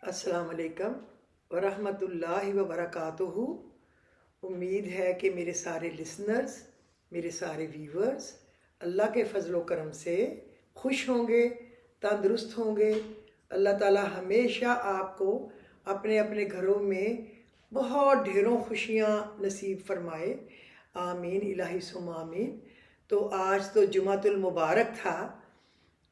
السلام علیکم ورحمۃ اللہ وبرکاتہ۔ امید ہے کہ میرے سارے لسنرز، میرے سارے ویورز اللہ کے فضل و کرم سے خوش ہوں گے، تندرست ہوں گے۔ اللہ تعالیٰ ہمیشہ آپ کو اپنے اپنے گھروں میں بہت ڈھیروں خوشیاں نصیب فرمائے، آمین الہی ثم آمین۔ تو آج تو جمعۃ المبارک تھا،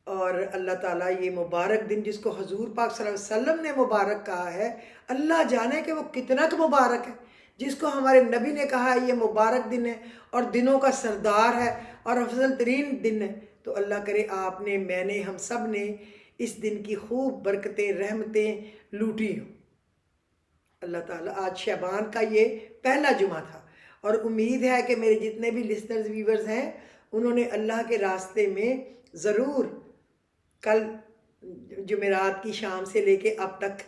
اور اللہ تعالیٰ یہ مبارک دن جس کو حضور پاک صلی اللہ علیہ وسلم نے مبارک کہا ہے، اللہ جانے کہ وہ کتنا مبارک ہے، جس کو ہمارے نبی نے کہا ہے یہ مبارک دن ہے اور دنوں کا سردار ہے اور افضل ترین دن ہے۔ تو اللہ کرے آپ نے، میں نے، ہم سب نے اس دن کی خوب برکتیں رحمتیں لوٹی ہوں۔ اللہ تعالیٰ آج شعبان کا یہ پہلا جمعہ تھا، اور امید ہے کہ میرے جتنے بھی لسنرز ویورز ہیں انہوں نے اللہ کے راستے میں ضرور کل جمعرات کی شام سے لے کے اب تک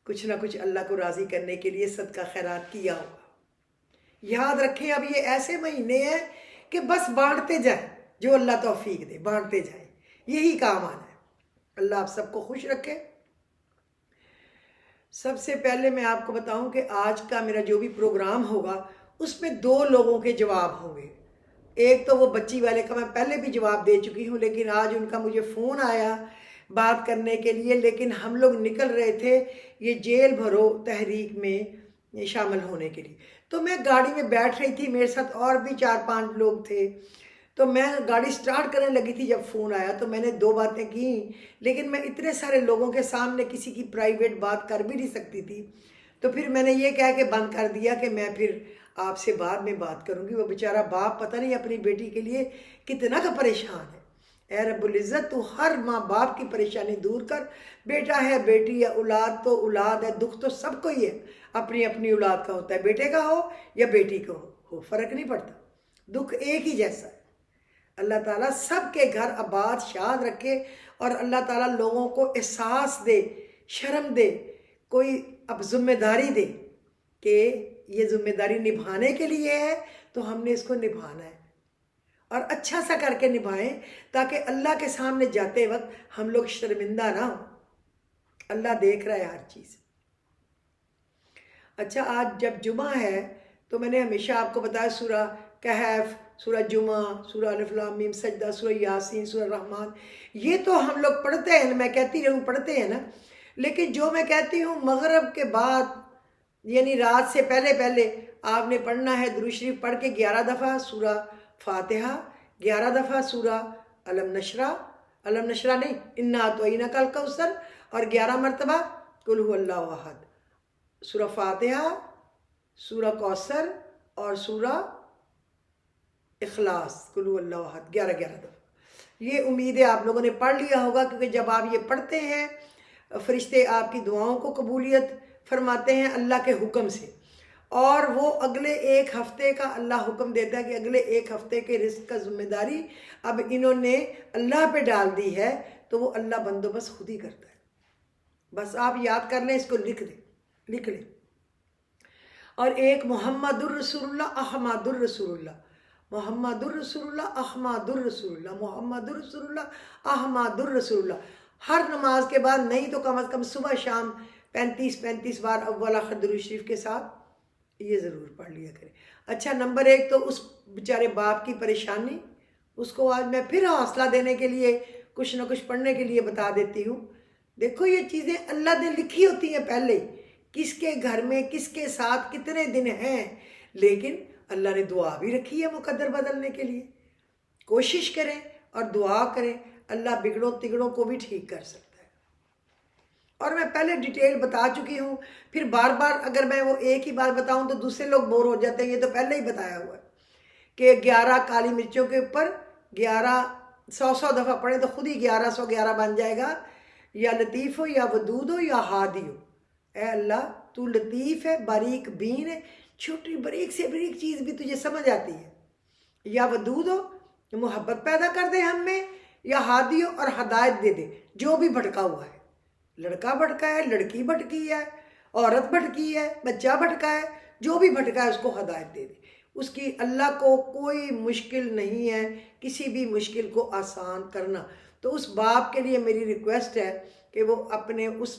کچھ نہ کچھ اللہ کو راضی کرنے کے لیے صدقہ خیرات کیا ہوگا۔ یاد رکھیں اب یہ ایسے مہینے ہیں کہ بس بانٹتے جائیں، جو اللہ توفیق دے بانٹتے جائیں، یہی کام آنا ہے۔ اللہ آپ سب کو خوش رکھے۔ سب سے پہلے میں آپ کو بتاؤں کہ آج کا میرا جو بھی پروگرام ہوگا اس میں 2 لوگوں کے جواب ہوں گے۔ ایک تو وہ بچی والے کا میں پہلے بھی جواب دے چکی ہوں، لیکن آج ان کا مجھے فون آیا بات کرنے کے لیے، لیکن ہم لوگ نکل رہے تھے یہ جیل بھرو تحریک میں شامل ہونے کے لیے۔ تو میں گاڑی میں بیٹھ رہی تھی، میرے ساتھ اور بھی 4-5 لوگ تھے، تو میں گاڑی سٹارٹ کرنے لگی تھی جب فون آیا، تو میں نے 2 باتیں کی، لیکن میں اتنے سارے لوگوں کے سامنے کسی کی پرائیویٹ بات کر بھی نہیں سکتی تھی، تو پھر میں نے یہ کہہ کے بند کر دیا کہ میں پھر آپ سے بعد میں بات کروں گی۔ وہ بیچارہ باپ پتہ نہیں اپنی بیٹی کے لیے کتنا کا پریشان ہے۔ اے رب العزت تو ہر ماں باپ کی پریشانی دور کر، بیٹا ہے بیٹی یا اولاد تو اولاد ہے، دکھ تو سب کو ہی ہے، اپنی اپنی اولاد کا ہوتا ہے، بیٹے کا ہو یا بیٹی کا ہو فرق نہیں پڑتا، دکھ ایک ہی جیسا ہے۔ اللہ تعالیٰ سب کے گھر آباد شاد رکھے، اور اللہ تعالیٰ لوگوں کو احساس دے، شرم دے، کوئی اب ذمہ داری دے کہ یہ ذمہ داری نبھانے کے لیے ہے تو ہم نے اس کو نبھانا ہے، اور اچھا سا کر کے نبھائیں تاکہ اللہ کے سامنے جاتے وقت ہم لوگ شرمندہ نہ ہوں۔ اللہ دیکھ رہا ہے ہر چیز۔ اچھا، آج جب جمعہ ہے تو میں نے ہمیشہ آپ کو بتایا سورہ کہف، سورہ جمعہ، سورہ الف لام میم سجدہ، سورہ یاسین، سورہ رحمان، یہ تو ہم لوگ پڑھتے ہیں، میں کہتی رہوں پڑھتے ہیں نا، لیکن جو میں کہتی ہوں مغرب کے بعد یعنی رات سے پہلے پہلے آپ نے پڑھنا ہے درود شریف پڑھ کے 11 دفعہ سورہ فاتحہ، 11 دفعہ سورہ علم نشرہ نہیں، انا اعطیناک الکوثر، اور 11 مرتبہ قل هو اللہ احد، سورہ فاتحہ، سورہ کوثر اور سورہ اخلاص، قل هو اللہ احد، 11 دفعہ۔ یہ امید ہے آپ لوگوں نے پڑھ لیا ہوگا، کیونکہ جب آپ یہ پڑھتے ہیں فرشتے آپ کی دعاؤں کو قبولیت فرماتے ہیں اللہ کے حکم سے، اور وہ اگلے 1 ہفتے کا اللہ حکم دیتا ہے کہ اگلے 1 ہفتے کے رزق کا ذمہ داری اب انہوں نے اللہ پہ ڈال دی ہے، تو وہ اللہ بندوبست خود ہی کرتا ہے۔ بس آپ یاد کر لیں، اس کو لکھ لیں۔ اور ایک محمد الرسول اللہ احمد الرسول اللہ، محمد الرسول اللہ احمد الرسول اللہ، محمد الرسول اللہ احمد الرسول اللہ، ہر نماز کے بعد نہیں تو کم از کم صبح شام 35 بار اول آخر درود شریف کے ساتھ یہ ضرور پڑھ لیا کریں۔ اچھا، نمبر 1 تو اس بیچارے باپ کی پریشانی، اس کو آج میں پھر حوصلہ دینے کے لیے کچھ نہ کچھ پڑھنے کے لیے بتا دیتی ہوں۔ دیکھو یہ چیزیں اللہ نے لکھی ہوتی ہیں پہلے، کس کے گھر میں کس کے ساتھ کتنے دن ہیں، لیکن اللہ نے دعا بھی رکھی ہے مقدر بدلنے کے لیے۔ کوشش کریں اور دعا کریں، اللہ بگڑوں تگڑوں کو بھی ٹھیک کر سکتا ہے۔ اور میں پہلے ڈیٹیل بتا چکی ہوں، پھر بار بار اگر میں وہ ایک ہی بات بتاؤں تو دوسرے لوگ بور ہو جاتے ہیں، یہ تو پہلے ہی بتایا ہوا ہے کہ 11 کالی مرچوں کے اوپر 100 دفعہ پڑھیں تو خود ہی 1111 بن جائے گا۔ یا لطیف ہو یا ودود ہو یا ہادی ہو، اے اللہ تو لطیف ہے، باریک بین ہے، چھوٹی باریک سے باریک چیز بھی تجھے سمجھ آتی ہے۔ یا ودود ہو، محبت پیدا کر دے ہم میں، یا ہادی ہو اور ہدایت دے دے جو بھی بھٹکا ہوا ہے، لڑکا بھٹکا ہے، لڑکی بھٹکی ہے، عورت بھٹکی ہے، بچہ بھٹکا ہے، جو بھی بھٹکا ہے اس کو ہدایت دے دے۔ اس کی اللہ کو کوئی مشکل نہیں ہے کسی بھی مشکل کو آسان کرنا۔ تو اس باپ کے لیے میری ریکویسٹ ہے کہ وہ اپنے اس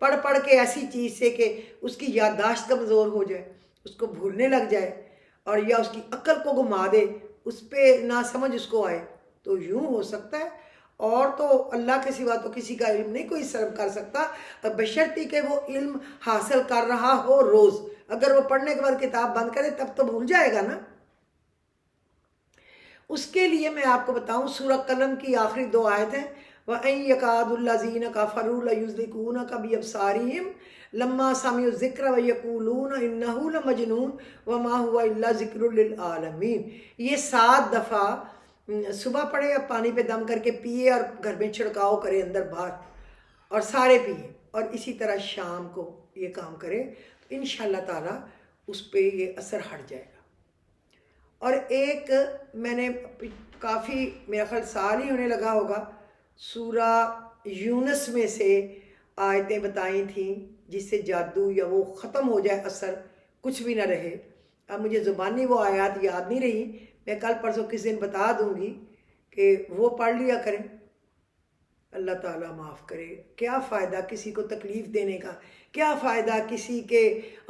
پڑھ پڑھ کے ایسی چیز سے کہ اس کی یادداشت کمزور ہو جائے، اس کو بھولنے لگ جائے، اور یا اس کی عقل کو گھما دے، اس پہ نہ سمجھ اس کو آئے، تو یوں ہو سکتا ہے۔ اور تو اللہ کے سوا تو کسی کا علم نہیں کوئی سرو کر سکتا، بشرطی کہ وہ علم حاصل کر رہا ہو روز۔ اگر وہ پڑھنے کے بعد کتاب بند کرے تب تو بھول جائے گا نا۔ اس کے لیے میں آپ کو بتاؤں، سورہ قلم کی آخری 2 آیت ہیں، وَأَن يَكَادُ الَّذِينَ كَفَرُوا لَيُزْلِقُونَكَ بِأَبْصَارِهِمْ لَمَّا سَمِعُوا الذِّكْرَ وَيَقُولُونَ إِنَّهُ لَمَجْنُونٌ وَمَا هُوَ إِلَّا ذِكْرٌ لِّلْعَالَمِينَ۔ یہ 7 دفعہ صبح پڑھے یا پانی پہ دم کر کے پیے اور گھر میں چھڑکاؤ کرے اندر باہر، اور سارے پیے، اور اسی طرح شام کو یہ کام کرے، تو انشاءاللہ تعالیٰ اس پہ یہ اثر ہٹ جائے گا۔ اور ایک میں نے کافی میرا خیال سال ہی ہونے لگا ہوگا، سورہ یونس میں سے آیتیں بتائی تھیں جس سے جادو یا وہ ختم ہو جائے، اثر کچھ بھی نہ رہے۔ اب مجھے زبانی وہ آیات یاد نہیں رہی، میں کل پرسوں کس دن بتا دوں گی کہ وہ پڑھ لیا کریں۔ اللہ تعالیٰ معاف کرے، کیا فائدہ کسی کو تکلیف دینے کا، کیا فائدہ کسی کے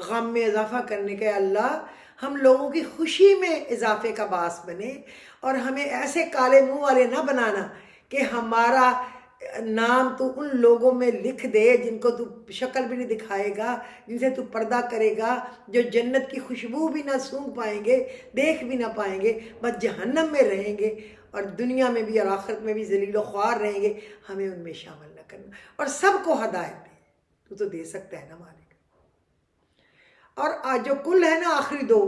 غم میں اضافہ کرنے کا۔ اللہ ہم لوگوں کی خوشی میں اضافے کا باعث بنے، اور ہمیں ایسے کالے منہ والے نہ بنانا کہ ہمارا نام تو ان لوگوں میں لکھ دے جن کو تو شکل بھی نہیں دکھائے گا، جن سے تو پردہ کرے گا، جو جنت کی خوشبو بھی نہ سونگھ پائیں گے، دیکھ بھی نہ پائیں گے، بس جہنم میں رہیں گے، اور دنیا میں بھی اور آخرت میں بھی ذلیل و خوار رہیں گے۔ ہمیں ان میں شامل نہ کرنا، اور سب کو ہدایت دے، تو دے سکتا ہے نا مالک۔ اور جو کل ہے نا آخری 2،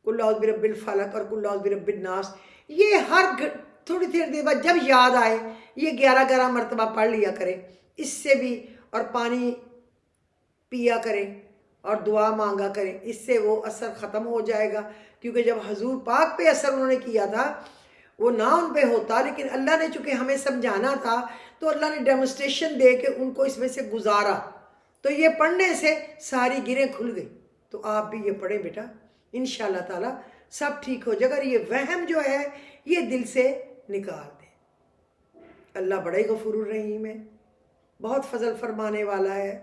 قل اعوذ برب الفلق اور قل اعوذ برب الناس، یہ ہر تھوڑی دیر بعد جب یاد آئے یہ 11 مرتبہ پڑھ لیا کرے، اس سے بھی، اور پانی پیا کرے اور دعا مانگا کرے، اس سے وہ اثر ختم ہو جائے گا۔ کیونکہ جب حضور پاک پہ اثر انہوں نے کیا تھا، وہ نہ ان پہ ہوتا، لیکن اللہ نے چونکہ ہمیں سمجھانا تھا تو اللہ نے ڈیمونسٹریشن دے کے ان کو اس میں سے گزارا، تو یہ پڑھنے سے ساری گریں کھل گئی۔ تو آپ بھی یہ پڑھیں بیٹا، انشاءاللہ تعالیٰ سب ٹھیک ہو جائے گا۔ اور یہ وہم جو ہے یہ دل سے نکال دیں۔ اللہ بڑا ہی غفور الرحیم ہے، بہت فضل فرمانے والا ہے،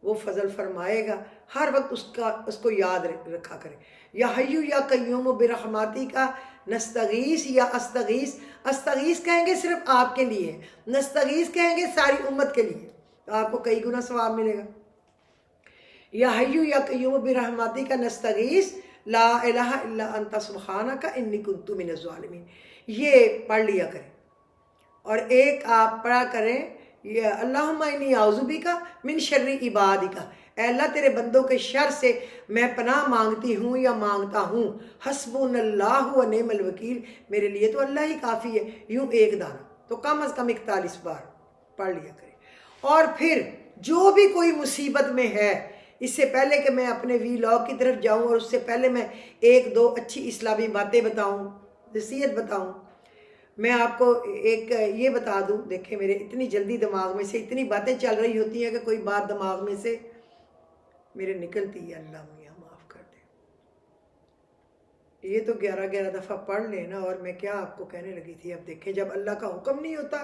وہ فضل فرمائے گا۔ ہر وقت اس کو یاد رکھا کرے، یا حیو یا قیوم برحماتی کا نستغیث یا استغیث۔ استغیث کہیں گے صرف آپ کے لیے، نستغیث کہیں گے ساری امت کے لیے، تو آپ کو کئی گنا ثواب ملے گا۔ یا حیو یا قیوم برحماتی کا نستغیث لا الہ الا انت سبحانک انی کنت من الظالمین، یہ پڑھ لیا کریں۔ اور ایک آپ پڑھا کریں، اللہم انی اعوذ بک من شر عبادک، اے اللہ تیرے بندوں کے شر سے میں پناہ مانگتی ہوں یا مانگتا ہوں، حسبنا اللہ و نعم الوکیل، میرے لیے تو اللہ ہی کافی ہے، یوں 1 دانہ، تو کم از کم 41 بار پڑھ لیا کریں۔ اور پھر جو بھی کوئی مصیبت میں ہے، اس سے پہلے کہ میں اپنے ویلاگ کی طرف جاؤں، اور اس سے پہلے میں 1-2 اچھی اسلامی باتیں بتاؤں، نصیحت بتاؤں، میں آپ کو ایک یہ بتا دوں، دیکھیں میرے اتنی جلدی دماغ میں سے اتنی باتیں چل رہی ہوتی ہیں کہ کوئی بات دماغ میں سے میرے نکلتی ہے، اللہ میاں معاف کر دے۔ یہ تو 11 دفعہ پڑھ لینا، اور میں کیا آپ کو کہنے لگی تھی۔ اب دیکھیں جب اللہ کا حکم نہیں ہوتا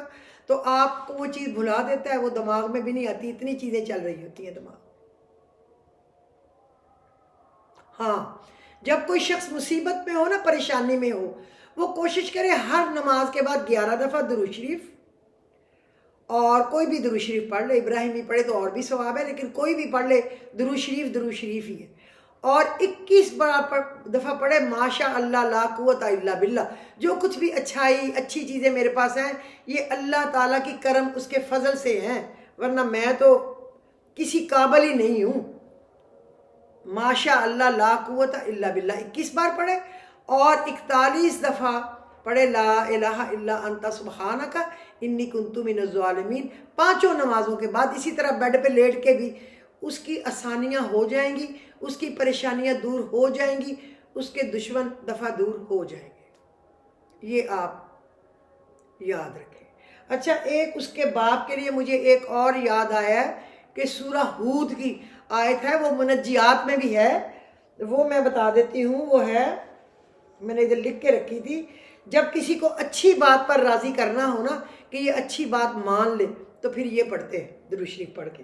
تو آپ کو وہ چیز بھلا دیتا ہے، وہ دماغ میں بھی نہیں آتی، اتنی چیزیں چل رہی ہوتی ہیں دماغ۔ ہاں، جب کوئی شخص مصیبت میں ہو نا، پریشانی میں ہو، وہ کوشش کرے ہر نماز کے بعد 11 دفعہ درود شریف، اور کوئی بھی درود شریف پڑھ لے، ابراہیمی پڑھے تو اور بھی ثواب ہے، لیکن کوئی بھی پڑھ لے، درود شریف ہی ہے۔ اور 21 دفعہ پڑھے ماشاء اللہ لا قوت الا باللہ، جو کچھ بھی اچھی چیزیں میرے پاس ہیں یہ اللہ تعالیٰ کی کرم، اس کے فضل سے ہیں، ورنہ میں تو کسی قابل ہی نہیں ہوں۔ ماشاء اللہ لا قوت الا باللہ 21 بار پڑھے، اور 41 دفعہ پڑھے لا الہ الا انت سبحانک انی کنت من الظالمین، 5 نمازوں کے بعد۔ اسی طرح بیڈ پہ لیٹ کے بھی اس کی آسانیاں ہو جائیں گی، اس کی پریشانیاں دور ہو جائیں گی، اس کے دشمن دفعہ دور ہو جائیں گے، یہ آپ یاد رکھیں۔ اچھا، ایک اس کے باپ کے لیے مجھے ایک اور یاد آیا ہے کہ سورہ ہود کی آیت ہے، وہ منجیات میں بھی ہے، وہ میں بتا دیتی ہوں۔ وہ ہے، میں نے ادھر لکھ کے رکھی تھی، جب کسی کو اچھی بات پر راضی کرنا ہو نا، کہ یہ اچھی بات مان لے، تو پھر یہ پڑھتے ہیں درود شریف پڑھ کے،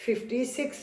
56।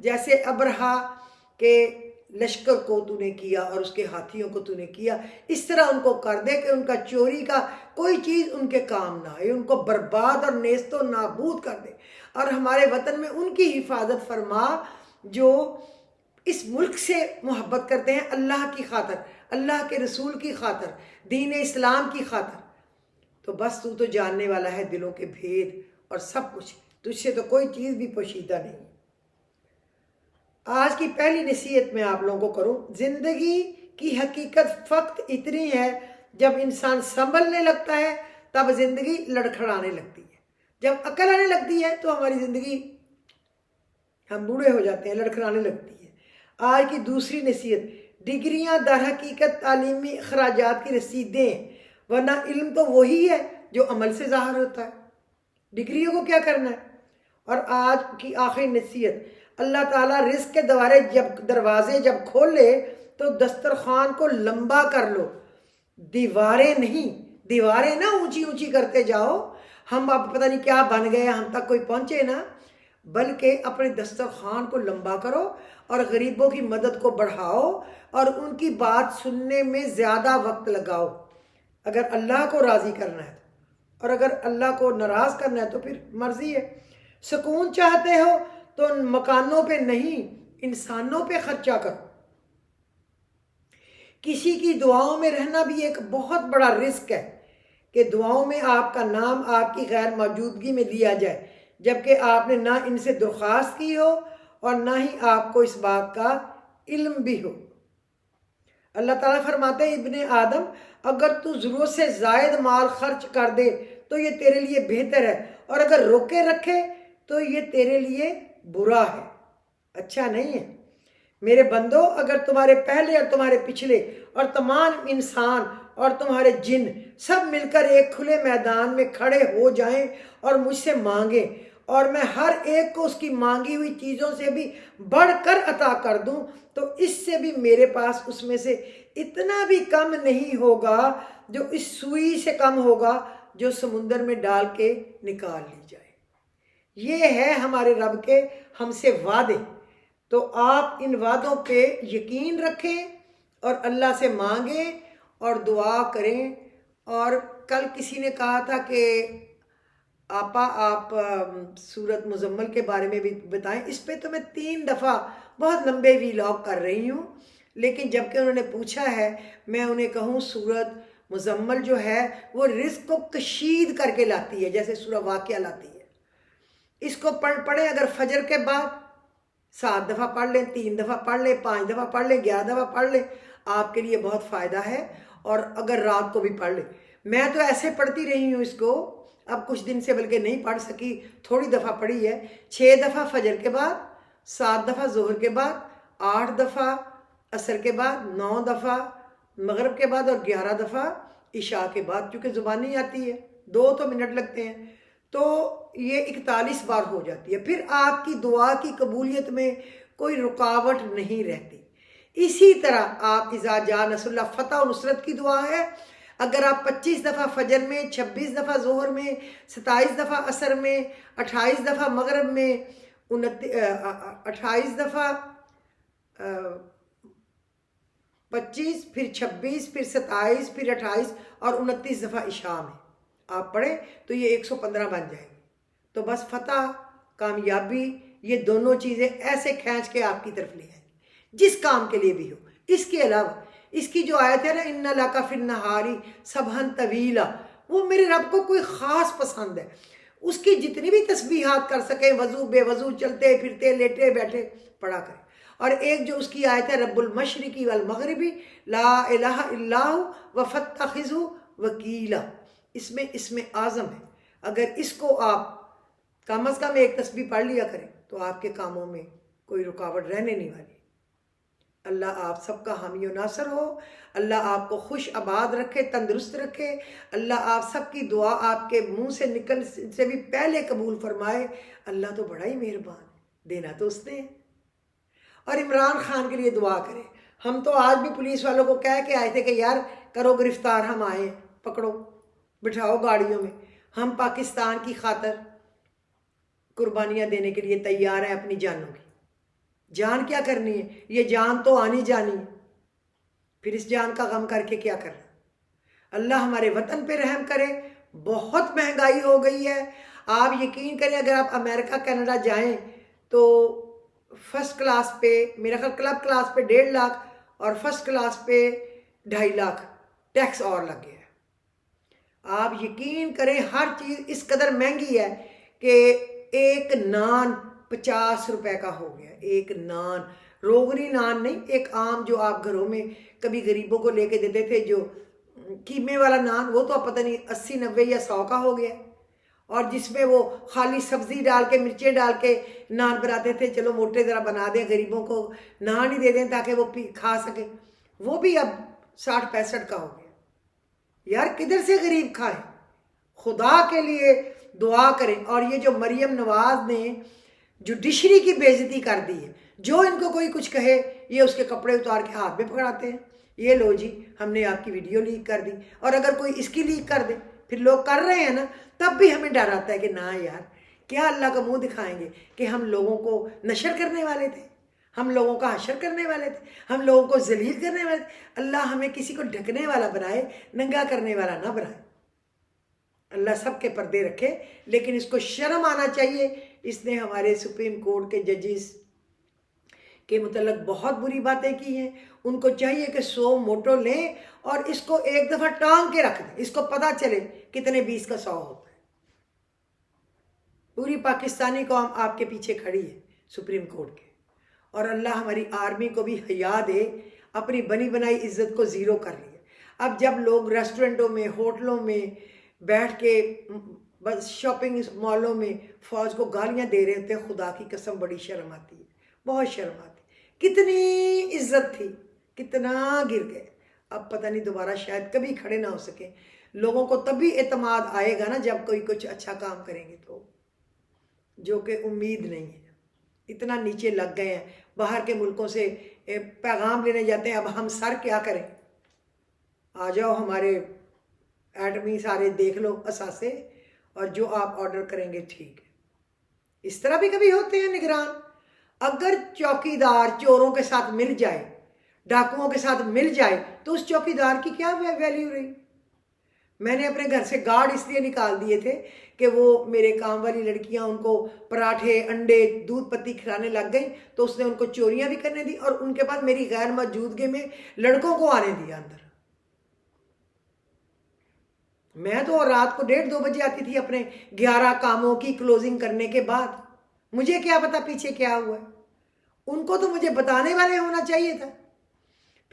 جیسے ابرہا کے لشکر کو تو نے کیا اور اس کے ہاتھیوں کو تو نے کیا، اس طرح ان کو کر دے کہ ان کا چوری کا کوئی چیز ان کے کام نہ آئے، ان کو برباد اور نیست و نابود کر دے۔ اور ہمارے وطن میں ان کی حفاظت فرما جو اس ملک سے محبت کرتے ہیں، اللہ کی خاطر، اللہ کے رسول کی خاطر، دین اسلام کی خاطر۔ تو بس تو جاننے والا ہے دلوں کے بھید اور سب کچھ، تجھ سے تو کوئی چیز بھی پوشیدہ نہیں۔ آج کی پہلی نصیحت میں آپ لوگوں کو کروں، زندگی کی حقیقت فقط اتنی ہے، جب انسان سنبھلنے لگتا ہے تب زندگی لڑکھڑانے لگتی ہے، جب عقل آنے لگتی ہے تو ہماری زندگی، ہم بوڑھے ہو جاتے ہیں، لڑکھڑانے لگتی ہے۔ آج کی دوسری نصیحت، ڈگریاں در حقیقت تعلیمی اخراجات کی رسیدیں، ورنہ علم تو وہی ہے جو عمل سے ظاہر ہوتا ہے، ڈگریوں کو کیا کرنا ہے۔ اور آج کی آخری نصیحت، اللہ تعالیٰ رزق کے دروازے جب کھولے تو دسترخوان کو لمبا کر لو، دیواریں نہیں، دیواریں نہ اونچی اونچی کرتے جاؤ، ہم اب پتہ نہیں کیا بن گئے، ہم تک کوئی پہنچے نا، بلکہ اپنے دسترخوان کو لمبا کرو اور غریبوں کی مدد کو بڑھاؤ اور ان کی بات سننے میں زیادہ وقت لگاؤ، اگر اللہ کو راضی کرنا ہے، اور اگر اللہ کو ناراض کرنا ہے تو پھر مرضی ہے۔ سکون چاہتے ہو تو مکانوں پہ نہیں، انسانوں پہ خرچہ کرو۔ کسی کی دعاؤں میں رہنا بھی ایک بہت بڑا رزق ہے کہ دعاؤں میں آپ کا نام آپ کی غیر موجودگی میں لیا جائے، جبکہ آپ نے نہ ان سے درخواست کی ہو اور نہ ہی آپ کو اس بات کا علم بھی ہو۔ اللہ تعالیٰ فرماتے ہیں، ابن آدم اگر تو ضرورت سے زائد مال خرچ کر دے تو یہ تیرے لیے بہتر ہے، اور اگر روکے رکھے تو یہ تیرے لیے برا ہے، اچھا نہیں ہے۔ میرے بندو، اگر تمہارے پہلے اور تمہارے پچھلے اور تمام انسان اور تمہارے جن سب مل کر ایک کھلے میدان میں کھڑے ہو جائیں اور مجھ سے مانگیں، اور میں ہر ایک کو اس کی مانگی ہوئی چیزوں سے بھی بڑھ کر عطا کر دوں، تو اس سے بھی میرے پاس اس میں سے اتنا بھی کم نہیں ہوگا جو اس سوئی سے کم ہوگا جو سمندر میں ڈال کے نکال لی جائے۔ یہ ہے ہمارے رب کے ہم سے وعدے، تو آپ ان وعدوں پہ یقین رکھیں اور اللہ سے مانگیں اور دعا کریں۔ اور کل کسی نے کہا تھا کہ آپا آپ سورت مزمل کے بارے میں بھی بتائیں، اس پہ تو میں 3 دفعہ بہت لمبے ویلاگ کر رہی ہوں، لیکن جب کہ انہوں نے پوچھا ہے میں انہیں کہوں سورت مزمل جو ہے وہ رزق کو کشید کر کے لاتی ہے، جیسے سورہ واقعہ لاتی ہے۔ اس کو پڑھیں، اگر فجر کے بعد 7 دفعہ پڑھ لیں، 3 دفعہ پڑھ لیں، 5 دفعہ پڑھ لیں، 11 دفعہ پڑھ لیں، آپ کے لیے بہت فائدہ ہے۔ اور اگر رات کو بھی پڑھ لیں، میں تو ایسے پڑھتی رہی ہوں اس کو، اب کچھ دن سے بلکہ نہیں پڑھ سکی، تھوڑی دفعہ پڑھی ہے۔ 6 دفعہ فجر کے بعد، 7 دفعہ ظہر کے بعد، 8 دفعہ عصر کے بعد، 9 دفعہ مغرب کے بعد، اور 11 دفعہ عشاء کے بعد، کیونکہ زبانی آتی ہے 2 تو منٹ لگتے ہیں، تو یہ 41 بار ہو جاتی ہے۔ پھر آپ کی دعا کی قبولیت میں کوئی رکاوٹ نہیں رہتی۔ اسی طرح آپ اذا جاء نصر اللہ، فتح و نصرت کی دعا ہے، اگر آپ 25 دفعہ فجر میں، 26 دفعہ ظہر میں، 27 دفعہ عصر میں، 28 دفعہ مغرب میں، 28 دفعہ 25 پھر 26 پھر 27 پھر 28 اور 29 دفعہ عشاء میں آپ پڑھیں تو یہ 115 بن جائے گی۔ تو بس فتح، کامیابی، یہ دونوں چیزیں ایسے کھینچ کے آپ کی طرف لے آئیں گی، جس کام کے لیے بھی ہو۔ اس کے علاوہ اس کی جو آیت ہے نا، ان لک فی النہار سبحا طویلا، وہ میرے رب کو کوئی خاص پسند ہے، اس کی جتنی بھی تسبیحات کر سکیں، وضو بے وضو، چلتے پھرتے، لیٹے بیٹھے پڑھا کریں۔ اور ایک جو اس کی آیت ہے، رب المشرقی والمغربی لا الہ الا ہو وفتخذہ وکیلا، اس میں اسم اعظم ہے، اگر اس کو آپ کم از کم ایک تسبیح پڑھ لیا کریں تو آپ کے کاموں میں کوئی رکاوٹ رہنے نہیں والی۔ اللہ آپ سب کا حامی و ناصر ہو، اللہ آپ کو خوش آباد رکھے، تندرست رکھے، اللہ آپ سب کی دعا آپ کے منہ سے نکل سے بھی پہلے قبول فرمائے۔ اللہ تو بڑا ہی مہربان ہے، دینا تو اس نے ہے۔ اور عمران خان کے لیے دعا کریں۔ ہم تو آج بھی پولیس والوں کو کہہ کے آئے تھے کہ یار کرو گرفتار، ہم آئے، پکڑو، بٹھاؤ گاڑیوں میں، ہم پاکستان کی خاطر قربانیاں دینے کے لیے تیار ہیں اپنی جانوں کی۔ جان کیا کرنی ہے؟ یہ جان تو آنی جانی ہے، پھر اس جان کا غم کر کے کیا کرنا؟ اللہ ہمارے وطن پہ رحم کرے۔ بہت مہنگائی ہو گئی ہے، آپ یقین کریں اگر آپ امریکہ کینیڈا جائیں تو فرسٹ کلاس پہ میرا خیال کلب کلاس پہ 1.5 لاکھ اور فرسٹ کلاس پہ 2.5 لاکھ ٹیکس اور لگ گیا ہے۔ آپ یقین کریں ہر چیز اس قدر مہنگی ہے کہ ایک نان 50 روپے کا ہو گیا، ایک نان، روغنی نان نہیں، ایک عام جو آپ گھروں میں کبھی غریبوں کو لے کے دیتے تھے جو قیمے والا نان، وہ تو اب پتہ نہیں 80 90 یا 100 کا ہو گیا، اور جس میں وہ خالی سبزی ڈال کے مرچیں ڈال کے نان بناتے تھے، چلو موٹے ذرا بنا دیں غریبوں کو نان ہی دے دیں تاکہ وہ کھا سکیں، وہ بھی اب 60 65 کا ہو گیا۔ یار کدھر سے غریب کھائیں؟ خدا کے لیے دعا کریں۔ اور یہ جو مریم نواز نے جوڈیشری کی بے عزتی کر دی ہے، جو ان کو کوئی کچھ کہے یہ اس کے کپڑے اتار کے ہاتھ میں پکڑاتے ہیں، یہ لو جی ہم نے آپ کی ویڈیو لیک کر دی، اور اگر کوئی اس کی لیک کر دے، پھر لوگ کر رہے ہیں نا، تب بھی ہمیں ڈر آتا ہے کہ نہ یار کیا اللہ کا منہ دکھائیں گے کہ ہم لوگوں کو نشر کرنے والے تھے، ہم لوگوں کا حشر کرنے والے تھے، ہم لوگوں کو ذلیل کرنے والے تھے۔ اللہ ہمیں کسی کو ڈھکنے والا بنائے، ننگا کرنے والا نہ بنائے۔ اللہ سب کے پردے رکھے، لیکن اس کو شرم آنا چاہیے۔ اس نے ہمارے سپریم کورٹ کے ججز کے متعلق بہت بری باتیں کی ہیں، ان کو چاہیے کہ 100 موٹو لیں اور اس کو ایک دفعہ ٹانگ کے رکھ دیں، اس کو پتہ چلے کتنے 20 کا 100 ہوتا ہے۔ پوری پاکستانی قوم آپ کے پیچھے کھڑی ہے سپریم کورٹ کے، اور اللہ ہماری آرمی کو بھی حیا دے، اپنی بنی بنائی عزت کو زیرو کر لی ہے۔ اب جب لوگ ریسٹورنٹوں میں، ہوٹلوں میں بیٹھ کے، بس شاپنگ مالوں میں فوج کو گالیاں دے رہے ہوتے ہیں، خدا کی قسم بڑی شرم آتی ہے، بہت شرم آتی ہے۔ کتنی عزت تھی، کتنا گر گئے، اب پتہ نہیں دوبارہ شاید کبھی کھڑے نہ ہو سکیں۔ لوگوں کو تبھی اعتماد آئے گا نا جب کوئی کچھ اچھا کام کریں گے، تو جو کہ امید نہیں ہے۔ اتنا نیچے لگ گئے ہیں، باہر کے ملکوں سے پیغام لینے جاتے ہیں، اب ہم سر کیا کریں؟ آ جاؤ ہمارے ایٹمی سارے دیکھ لو اثاثے، اور جو آپ آرڈر کریں گے ٹھیک ہے۔ اس طرح بھی کبھی ہوتے ہیں نگران؟ اگر چوکی دار چوروں کے ساتھ مل جائے، ڈاکوؤں کے ساتھ مل جائے، تو اس چوکی دار کی کیا ویلیو رہی؟ میں نے اپنے گھر سے گارڈ اس لیے نکال دیے تھے کہ وہ میرے کام والی لڑکیاں ان کو پراٹھے، انڈے، دودھ پتی کھلانے لگ گئیں، تو اس نے ان کو چوریاں بھی کرنے دی، اور ان کے بعد میری غیر موجودگی میں لڑکوں کو آنے دیا اندر۔ میں تو رات کو 1:30 2 بجے آتی تھی اپنے 11 کاموں کی کلوزنگ کرنے کے بعد، مجھے کیا پتا پیچھے کیا ہوا ہے؟ ان کو تو مجھے بتانے والے ہونا چاہیے تھا۔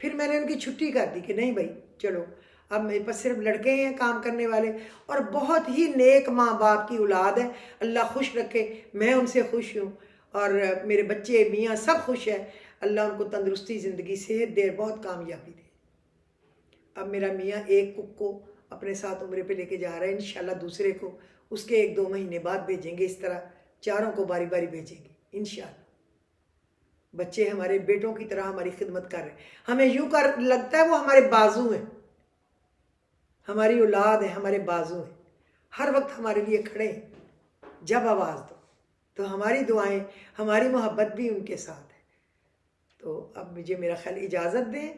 پھر میں نے ان کی چھٹی کر دی کہ نہیں بھائی چلو، اب میرے پاس صرف لڑکے ہیں کام کرنے والے، اور بہت ہی نیک ماں باپ کی اولاد ہے، اللہ خوش رکھے، میں ان سے خوش ہوں، اور میرے بچے میاں سب خوش ہیں، اللہ ان کو تندرستی، زندگی، صحت دے، بہت کامیابی دے۔ اب میرا میاں ایک کک کو اپنے ساتھ عمرے پہ لے کے جا رہا ہے، انشاءاللہ دوسرے کو اس کے 1 2 مہینے بعد بھیجیں گے، اس طرح 4 کو باری باری بھیجیں گے انشاءاللہ۔ بچے ہمارے بیٹوں کی طرح ہماری خدمت کر رہے ہیں، ہمیں یوں لگتا ہے وہ ہمارے بازو ہیں، ہماری اولاد ہے، ہمارے بازو ہیں، ہر وقت ہمارے لیے کھڑے ہیں، جب آواز دو تو ہماری دعائیں، ہماری محبت بھی ان کے ساتھ ہے۔ تو اب مجھے میرا خیال اجازت دیں،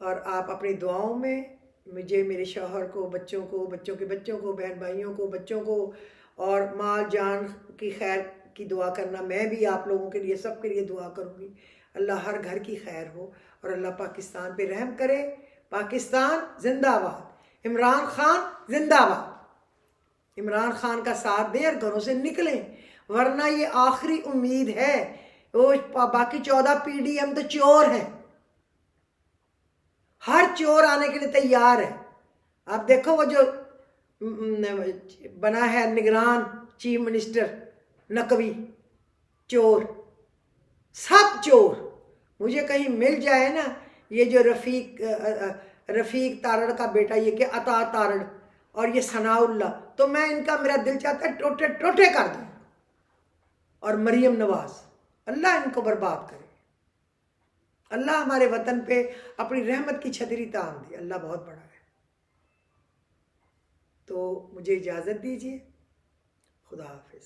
اور آپ اپنی دعاؤں میں مجھے، میرے شوہر کو، بچوں کو، بچوں کے بچوں کو، بہن بھائیوں کو، بچوں کو، اور مال جان کی خیر کی دعا کرنا۔ میں بھی آپ لوگوں کے لیے، سب کے لیے دعا کروں گی، اللہ ہر گھر کی خیر ہو، اور اللہ پاکستان پہ رحم کرے۔ پاکستان زندہ باد، عمران خان زندہ باد، عمران خان کا ساتھ دیں اور گھروں سے نکلیں، ورنہ یہ آخری امید ہے۔ وہ باقی 14 PDM تو چور ہیں، ہر چور آنے کے لیے تیار ہے۔ آپ دیکھو وہ جو بنا ہے نگران چیف منسٹر، نقوی، چور، سب چور۔ مجھے کہیں مل جائے نا یہ جو رفیق تارڑ کا بیٹا، یہ کہ عطا تارڑ، اور یہ ثناء اللہ، تو میں ان کا، میرا دل چاہتا ہے ٹوٹے ٹوٹے کر دوں، اور مریم نواز، اللہ ان کو برباد کرے۔ اللہ ہمارے وطن پہ اپنی رحمت کی چھتری تان دے، اللہ بہت بڑا ہے۔ تو مجھے اجازت دیجیے، خدا حافظ۔